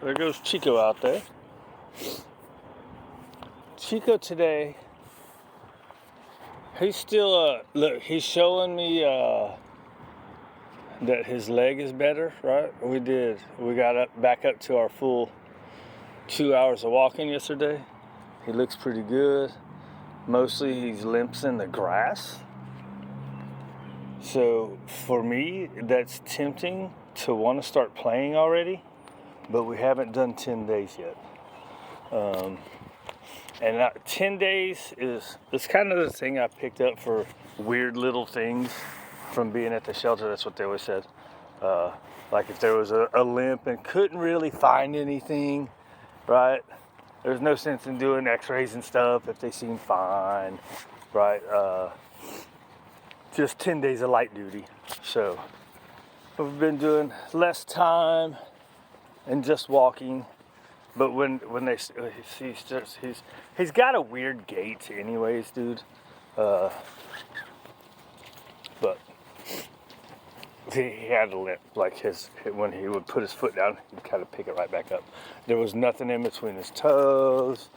There goes Chico out there. Chico today, he's still, look, he's showing me that his leg is better, right? We got back up to our full 2 hours of walking yesterday. He looks pretty good. Mostly he's limps in the grass. So for me, that's tempting to want to start playing already, but we haven't done 10 days yet. And 10 days it's kind of the thing I picked up for weird little things from being at the shelter. That's what they always said. Like if there was a limp and couldn't really find anything, right? There's no sense in doing x-rays and stuff if they seem fine, right? Just 10 days of light duty. So we've been doing less time and just walking. But when they he's got a weird gait anyways, dude. But he had a limp, like when he would put his foot down, he'd kind of pick it right back up. There was nothing in between his toes.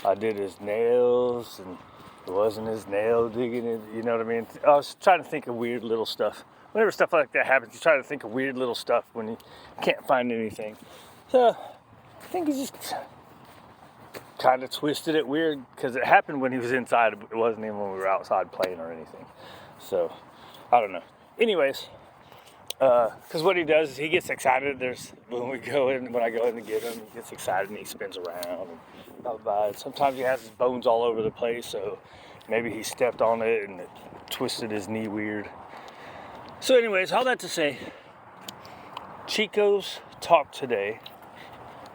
I did his nails, and it wasn't his nail digging in, you know what I mean? I was trying to think of weird little stuff. Whenever stuff like that happens, you try to think of weird little stuff when you can't find anything. So I think he just kind of twisted it weird, because it happened when he was inside. It wasn't even when we were outside playing or anything. So I don't know. Anyways, because what he does is he gets excited. When I go in to get him, he gets excited and he spins around and blah, blah, blah. And sometimes he has his bones all over the place, so maybe he stepped on it and it twisted his knee weird. So anyways, all that to say, Chico's talk today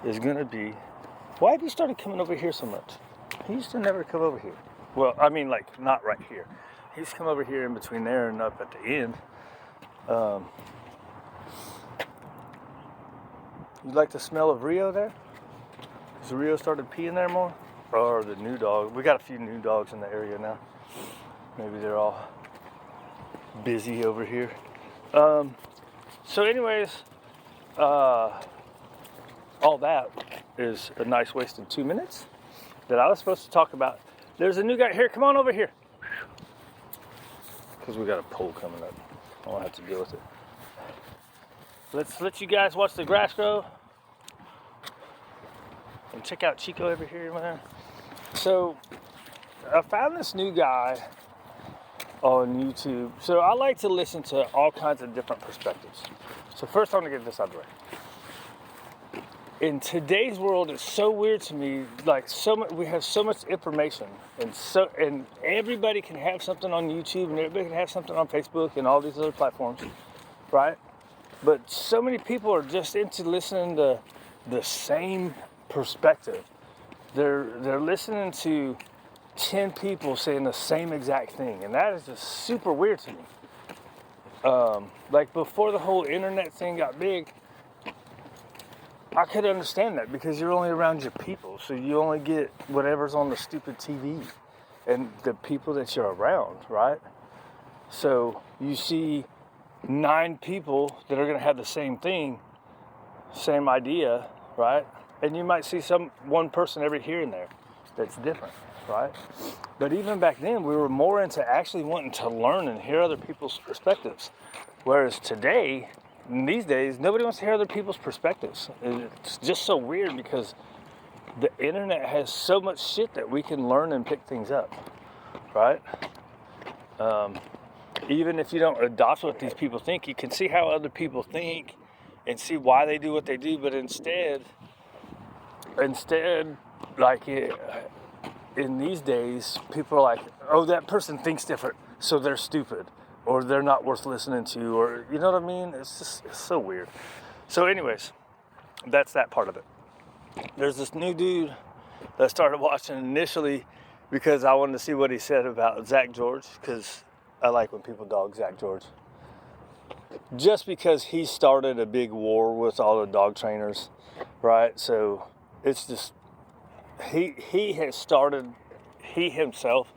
is gonna be, why have you started coming over here so much? He used to never come over here. Well, I mean, like, not right here. He used to come over here in between there and up at the end. You like the smell of Rio there? Has Rio started peeing there more? Or the new dog? We got a few new dogs in the area now. Maybe they're all busy over here. So anyways, all that is a nice wasted 2 minutes that I was supposed to talk about. There's a new guy here. Come on over here. Because we got a pole coming up. I won't have to deal with it. Let's let you guys watch the grass grow. And check out Chico over here, man. So, I found this new guy on YouTube. So, I like to listen to all kinds of different perspectives. So, first, I'm going to get this out of the way. In today's world, it's so weird to me. Like, we have so much information. And everybody can have something on YouTube, and everybody can have something on Facebook and all these other platforms, right? But so many people are just into listening to the same perspective. They're listening to 10 people saying the same exact thing, and that is just super weird to me. Like before the whole internet thing got big, I could understand that because you're only around your people, so you only get whatever's on the stupid TV and the people that you're around, right? So you see 9 people that are going to have the same thing, same idea, right? And you might see one person every here and there that's different, right? But even back then, we were more into actually wanting to learn and hear other people's perspectives. Whereas today, these days, nobody wants to hear other people's perspectives. It's just so weird because the internet has so much shit that we can learn and pick things up, right? Even if you don't adopt what these people think, you can see how other people think and see why they do what they do. But instead, like in these days, people are like, oh, that person thinks different, so they're stupid, or they're not worth listening to, or you know what I mean? It's so weird. So anyways, that's that part of it. There's this new dude that I started watching initially because I wanted to see what he said about Zach George, because I like when people dog Zach George. Just because he started a big war with all the dog trainers, right? So it's just, he himself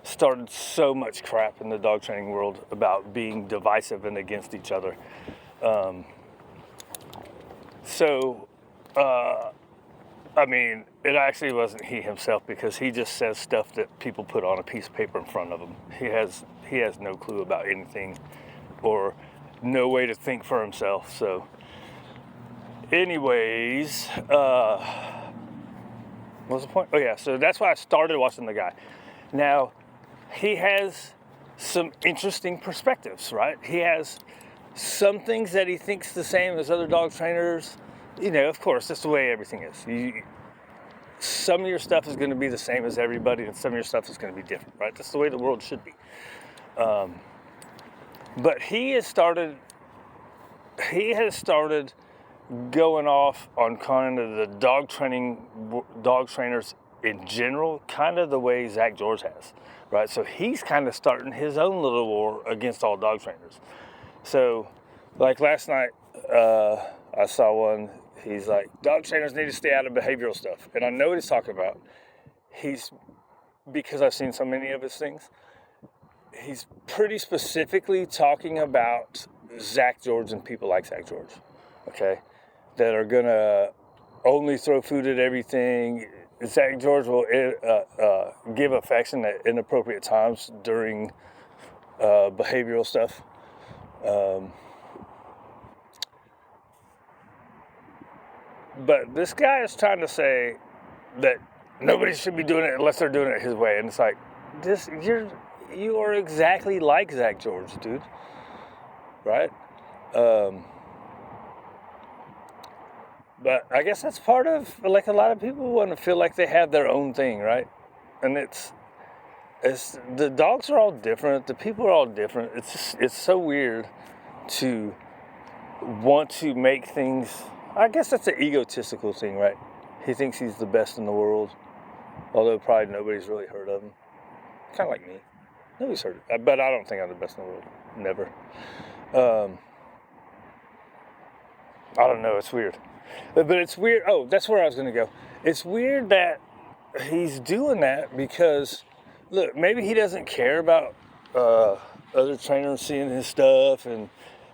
started so much crap in the dog training world about being divisive and against each other. So I mean, it actually wasn't he himself, because he just says stuff that people put on a piece of paper in front of him. He has no clue about anything, or no way to think for himself. So, anyways, what's the point? Oh yeah, so that's why I started watching the guy. Now, he has some interesting perspectives, right? He has some things that he thinks the same as other dog trainers. You know, of course, that's the way everything is. Some of your stuff is going to be the same as everybody, and some of your stuff is going to be different, right? That's the way the world should be. But he has started going off on kind of the dog trainers in general, kind of the way Zach George has, right? So he's kind of starting his own little war against all dog trainers. So, like last night, I saw one. He's like, dog trainers need to stay out of behavioral stuff. And I know what he's talking about. Because I've seen so many of his things, he's pretty specifically talking about Zach George and people like Zach George, okay? That are gonna only throw food at everything. Zach George will give affection at inappropriate times during behavioral stuff. But this guy is trying to say that nobody should be doing it unless they're doing it his way. And it's like, you are exactly like Zach George, dude. Right? But I guess that's part of, like, a lot of people want to feel like they have their own thing, right? And it's the dogs are all different. The people are all different. It's so weird to want to make things. I guess that's an egotistical thing, right? He thinks he's the best in the world, although probably nobody's really heard of him. Kind of like me. Nobody's heard of it. But I don't think I'm the best in the world. Never. I don't know. It's weird. But it's weird. Oh, that's where I was going to go. It's weird that he's doing that because, look, maybe he doesn't care about other trainers seeing his stuff and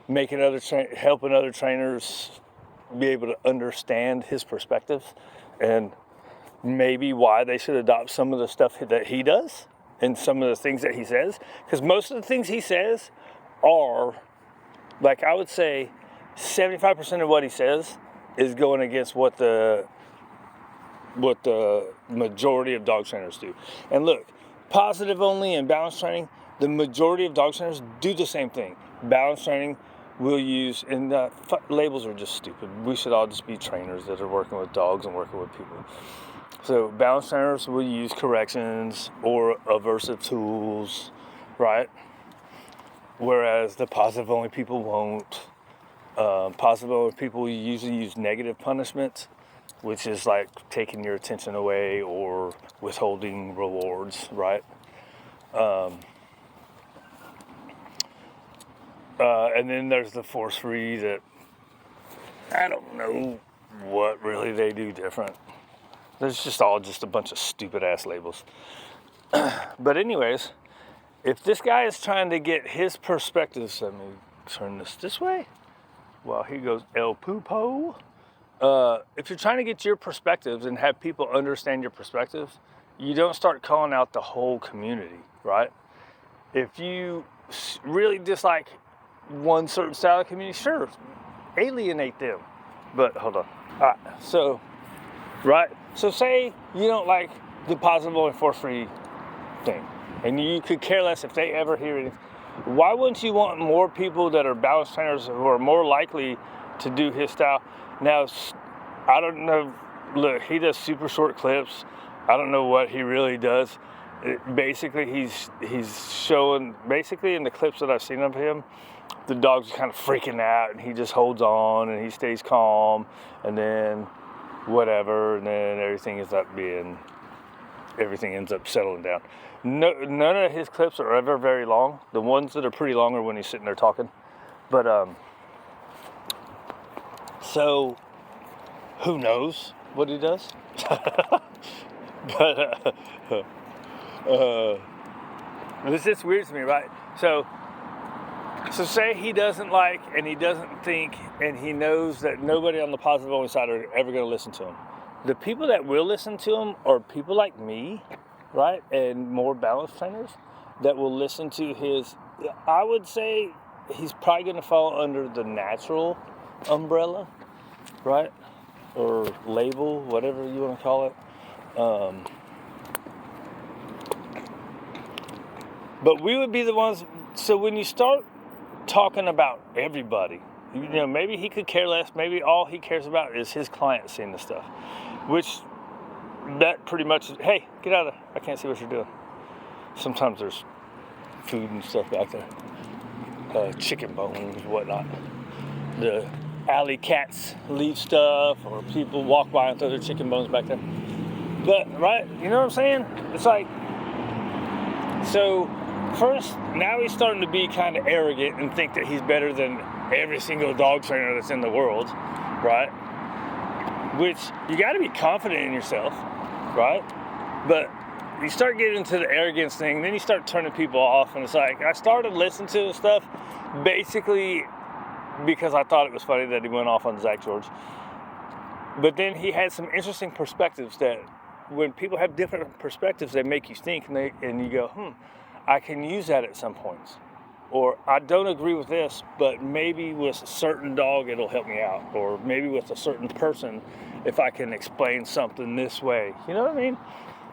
making helping other trainers be able to understand his perspective, and maybe why they should adopt some of the stuff that he does and some of the things that he says. Because most of the things he says are, like, I would say 75% of what he says is going against what the majority of dog trainers do. And look, positive only and balance training, the majority of dog trainers do the same thing. Balance training will use, and labels are just stupid. We should all just be trainers that are working with dogs and working with people. So balance trainers will use corrections or aversive tools, right? Whereas the positive only people won't. Positive only people usually use negative punishment, which is like taking your attention away or withholding rewards, right? And then there's the force-free that I don't know what really they do different. There's just a bunch of stupid-ass labels. But anyways, if this guy is trying to get his perspectives, let me turn this way while he goes El Pupo. If you're trying to get your perspectives and have people understand your perspectives, you don't start calling out the whole community, right? If you really dislike one certain style of community, sure, alienate them. But hold on. All right, so say you don't like the positive and force-free thing, and you could care less if they ever hear anything. Why wouldn't you want more people that are balance trainers who are more likely to do his style? Now, I don't know. Look, he does super short clips. I don't know what he really does. Basically, he's showing, basically in the clips that I've seen of him, the dog's kind of freaking out, and he just holds on, and he stays calm, and then whatever, and then everything ends up settling down. No, none of his clips are ever very long. The ones that are pretty long are when he's sitting there talking. But, so, who knows what he does? But, this is weird to me, right? So, So say he doesn't like, and he doesn't think, and he knows that nobody on the positive only side are ever going to listen to him. The people that will listen to him are people like me, right? And more balanced trainers that will listen to his, I would say he's probably going to fall under the natural umbrella, right? Or label, whatever you want to call it. But we would be the ones, so when you start talking about everybody, you know, maybe he could care less, maybe all he cares about is his client seeing the stuff, which that pretty much is, hey, get out of there, I can't see what you're doing. Sometimes there's food and stuff back there, chicken bones, whatnot. The alley cats leave stuff, or people walk by and throw their chicken bones back there. But, right, you know what I'm saying? It's like, so first, now he's starting to be kind of arrogant and think that he's better than every single dog trainer that's in the world, right? Which, you got to be confident in yourself, right? But you start getting into the arrogance thing, then you start turning people off, and it's like, I started listening to the stuff basically because I thought it was funny that he went off on Zach George. But then he had some interesting perspectives that when people have different perspectives, they make you think, and you go, I can use that at some points. Or I don't agree with this, but maybe with a certain dog it'll help me out. Or maybe with a certain person if I can explain something this way. You know what I mean?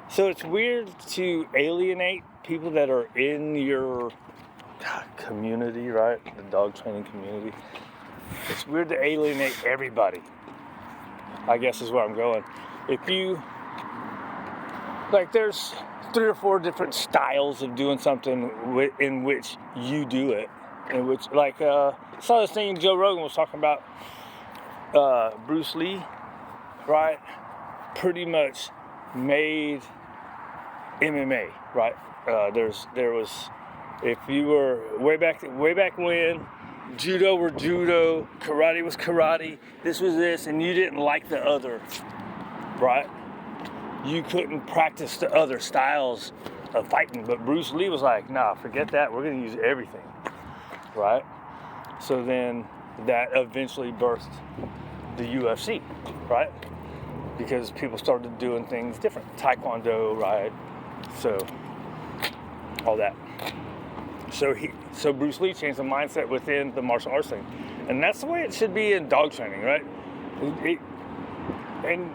So it's weird to alienate people that are in your community, right? The dog training community. It's weird to alienate everybody, I guess is where I'm going. If you, like, there's 3 or 4 different styles of doing something in which you do it. In which, like, I saw this thing Joe Rogan was talking about, Bruce Lee, right? Pretty much made MMA, right? There was, if you were way back when, judo were judo, karate was karate, this was this, and you didn't like the other, right? You couldn't practice the other styles of fighting. But Bruce Lee was like, nah, forget that. We're going to use everything, right? So then that eventually birthed the UFC, right? Because people started doing things different. Taekwondo, right? So all that. So Bruce Lee changed the mindset within the martial arts thing. And that's the way it should be in dog training, right? And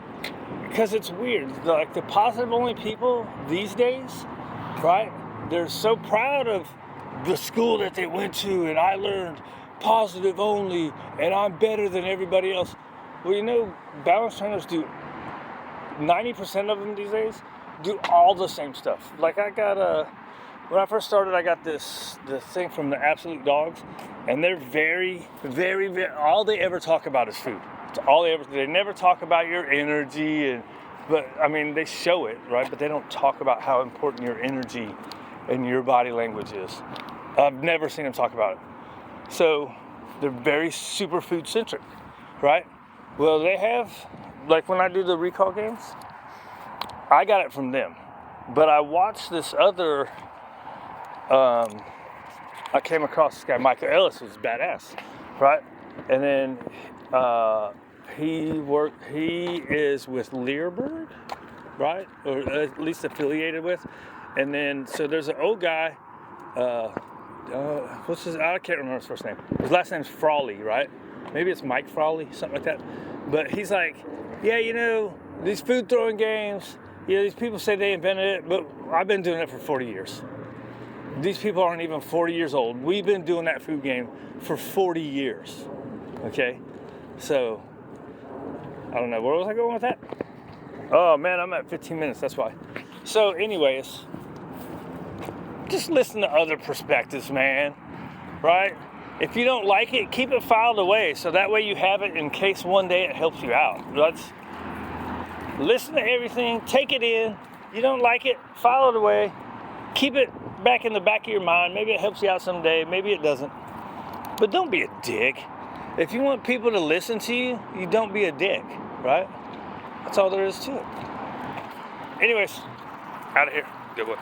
because it's weird, like the positive only people these days, right? They're so proud of the school that they went to, and I learned positive only, and I'm better than everybody else. Well, you know, balance trainers do 90% of them these days do all the same stuff. Like I got when I first started, I got this thing from the Absolute Dogs, and they're very, very, very, all they ever talk about is food. It's all they never talk about your energy, but I mean, they show it, right? But they don't talk about how important your energy and your body language is. I've never seen them talk about it. So they're very super food centric, right? Well, they have, like when I do the recall games, I got it from them. But I watched this other, I came across this guy, Michael Ellis, who's badass, right? And then he is with Learbird, right? Or at least affiliated with. And then, so there's an old guy, what's his, I can't remember his first name. His last name's Frawley, right? Maybe it's Mike Frawley, something like that. But he's like, yeah, you know, these food throwing games, you know, these people say they invented it, but I've been doing it for 40 years. These people aren't even 40 years old. We've been doing that food game for 40 years, okay? So, I don't know, where was I going with that? Oh man, I'm at 15 minutes, that's why. So anyways, just listen to other perspectives, man, right? If you don't like it, keep it filed away, so that way you have it in case one day it helps you out. Let's listen to everything, take it in. You don't like it, file it away. Keep it back in the back of your mind. Maybe it helps you out someday, maybe it doesn't. But don't be a dick. If you want people to listen to you, you don't be a dick, right? That's all there is to it. Anyways, out of here. Good one.